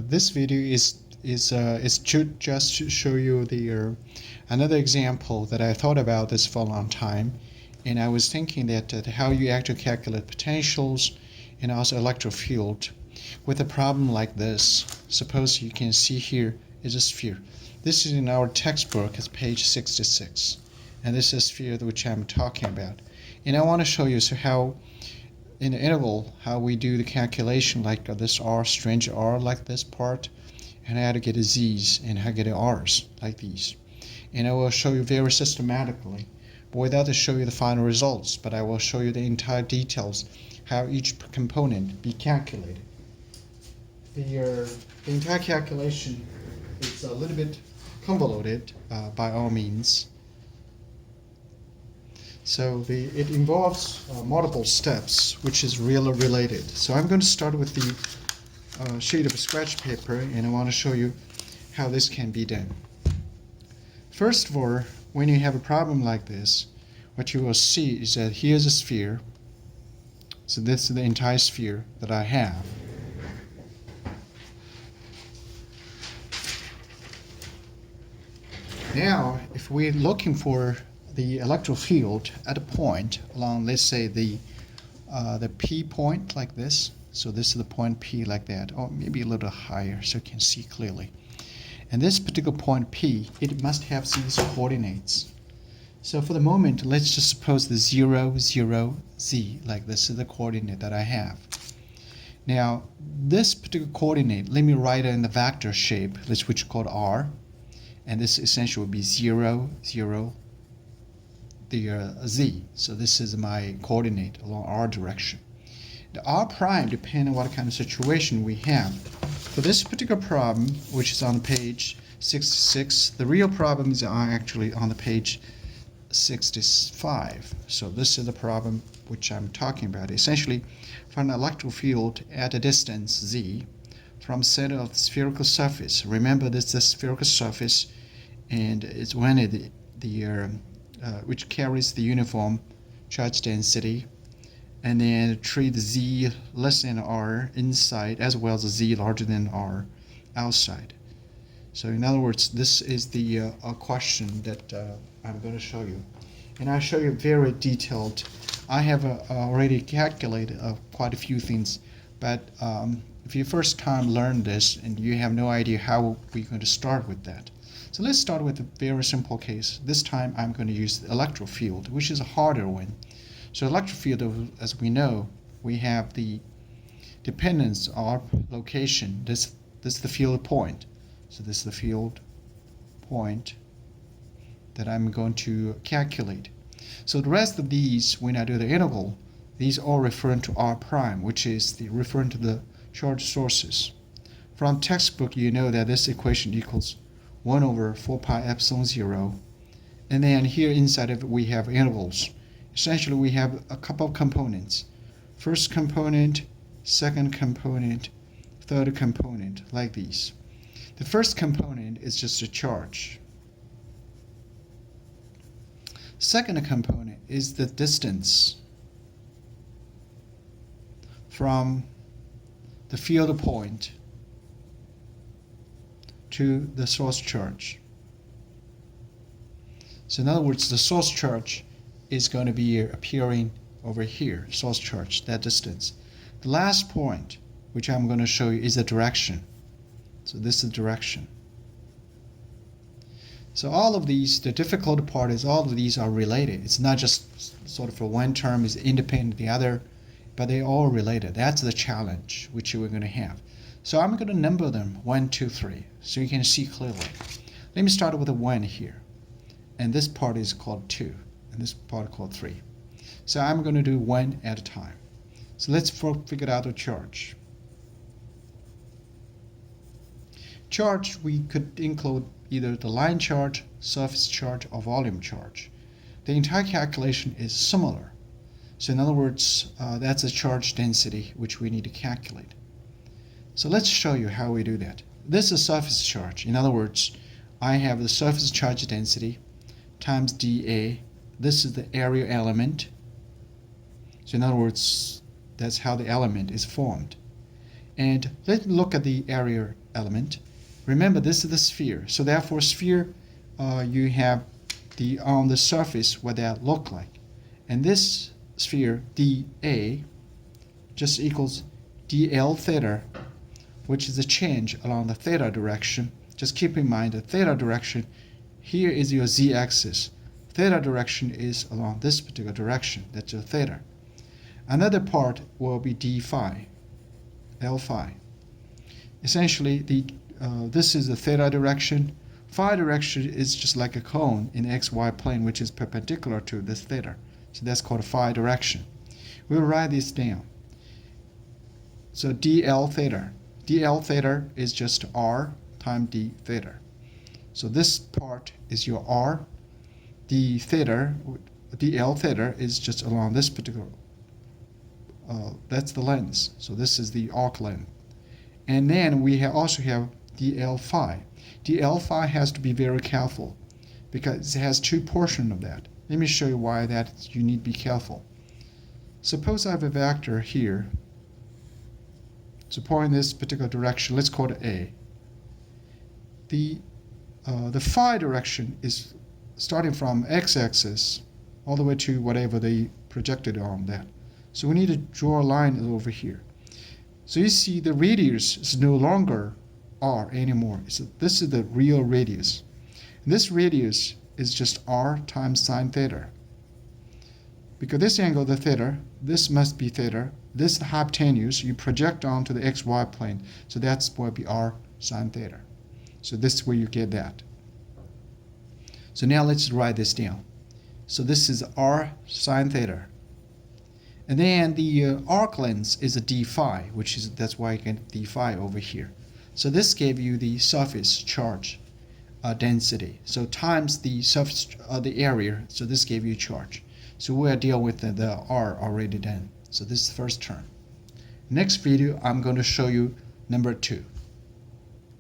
This video is just to show you the another example that I thought about this for a long time, and I was thinking that how you actually calculate potentials and also electric field with a problem like this. Suppose you can see here is a sphere. This is in our textbook. It's page 66, and this is a sphere which I'm talking about. And I want to show you how in the interval how we do the calculation like this R, strange R like this part, and how to get a Z's and how to get R's like these. And I will show you very systematically, but without to show you the final results, but I will show you the entire details how each component be calculated. The entire calculation is a little bit convoluted by all means. So it involves multiple steps, which is really related. So I'm going to start with the sheet of scratch paper, and I want to show you how this can be done. First of all, when you have a problem like this, what you will see is that here's a sphere. So this is the entire sphere that I have. Now, if we're looking for the electric field at a point along, let's say the P point like this. So this is the point P like that, or maybe a little higher so you can see clearly. And this particular point P, it must have these coordinates. So for the moment, let's just suppose the 0, 0, Z, like this is the coordinate that I have. Now, this particular coordinate, let me write it in the vector shape, which is called R. And this essentially will be 0, 0, the Z. So this is my coordinate along R direction. The R prime depends on what kind of situation we have. For this particular problem, which is on page 66, the real problems are actually on the page 65. So this is the problem which I'm talking about. Essentially, for an electric field at a distance Z from center of the spherical surface. Remember, this is the spherical surface, and it's when which carries the uniform charge density, and then treat Z less than R inside as well as Z larger than R outside. So in other words, this is the question that I'm going to show you. And I'll show you very detailed. I have already calculated quite a few things, but if you first time learn this and you have no idea how we're going to start with that. So let's start with a very simple case. This time I'm going to use the electric field, which is a harder one. So electric field, as we know, we have the dependence of location. This is the field point. So this is the field point that I'm going to calculate. So the rest of these, when I do the integral, these all referring to R prime, which is referring to the charge sources. From textbook, you know that this equation equals 1 over 4 pi epsilon 0. And then here inside of it, we have intervals. Essentially, we have a couple of components. First component, second component, third component, like these. The first component is just a charge. Second component is the distance from the field point to the source charge. So in other words, the source charge is going to be appearing over here, source charge, that distance. The last point, which I'm going to show you, is the direction. So this is the direction. So all of these, the difficult part is all of these are related. It's not just sort of for one term is independent of the other, but they're all related. That's the challenge which we're going to have. So I'm going to number them 1, 2, 3, so you can see clearly. Let me start with a 1 here. And this part is called 2, and this part called 3. So I'm going to do 1 at a time. So let's figure out the charge. Charge, we could include either the line charge, surface charge, or volume charge. The entire calculation is similar. So in other words, that's a charge density which we need to calculate. So let's show you how we do that. This is surface charge. In other words, I have the surface charge density times dA. This is the area element. So in other words, that's how the element is formed. And let's look at the area element. Remember, this is the sphere. So therefore, sphere, you have the on the surface what that look like. And this sphere, dA, just equals dl theta, which is a change along the theta direction. Just keep in mind the theta direction, here is your z-axis. Theta direction is along this particular direction. That's your theta. Another part will be d phi, l phi. Essentially, this is the theta direction. Phi direction is just like a cone in xy plane, which is perpendicular to this theta. So that's called phi direction. We'll write this down. So dl theta. dl theta is just r times d theta. So this part is your r. D theta, dl theta is just along this particular, that's the length. So this is the arc length. And then we also have dl phi. dl phi has to be very careful because it has two portions of that. Let me show you why that you need to be careful. Suppose I have a vector here. So point in this particular direction, let's call it A. The phi direction is starting from x-axis all the way to whatever they projected on that. So we need to draw a line over here. So you see the radius is no longer r anymore. So this is the real radius. And this radius is just r times sine theta. Because this angle, the theta, this must be theta. This is the hypotenuse you project onto the xy plane. So that's what will be r sine theta. So this is where you get that. So now let's write this down. So this is r sine theta. And then the arc length is a d phi, which is, that's why you get d phi over here. So this gave you the surface charge density. So times the surface, the area, so this gave you charge. So we'll deal with the r already done. So this is the first term. Next video, I'm going to show you number 2.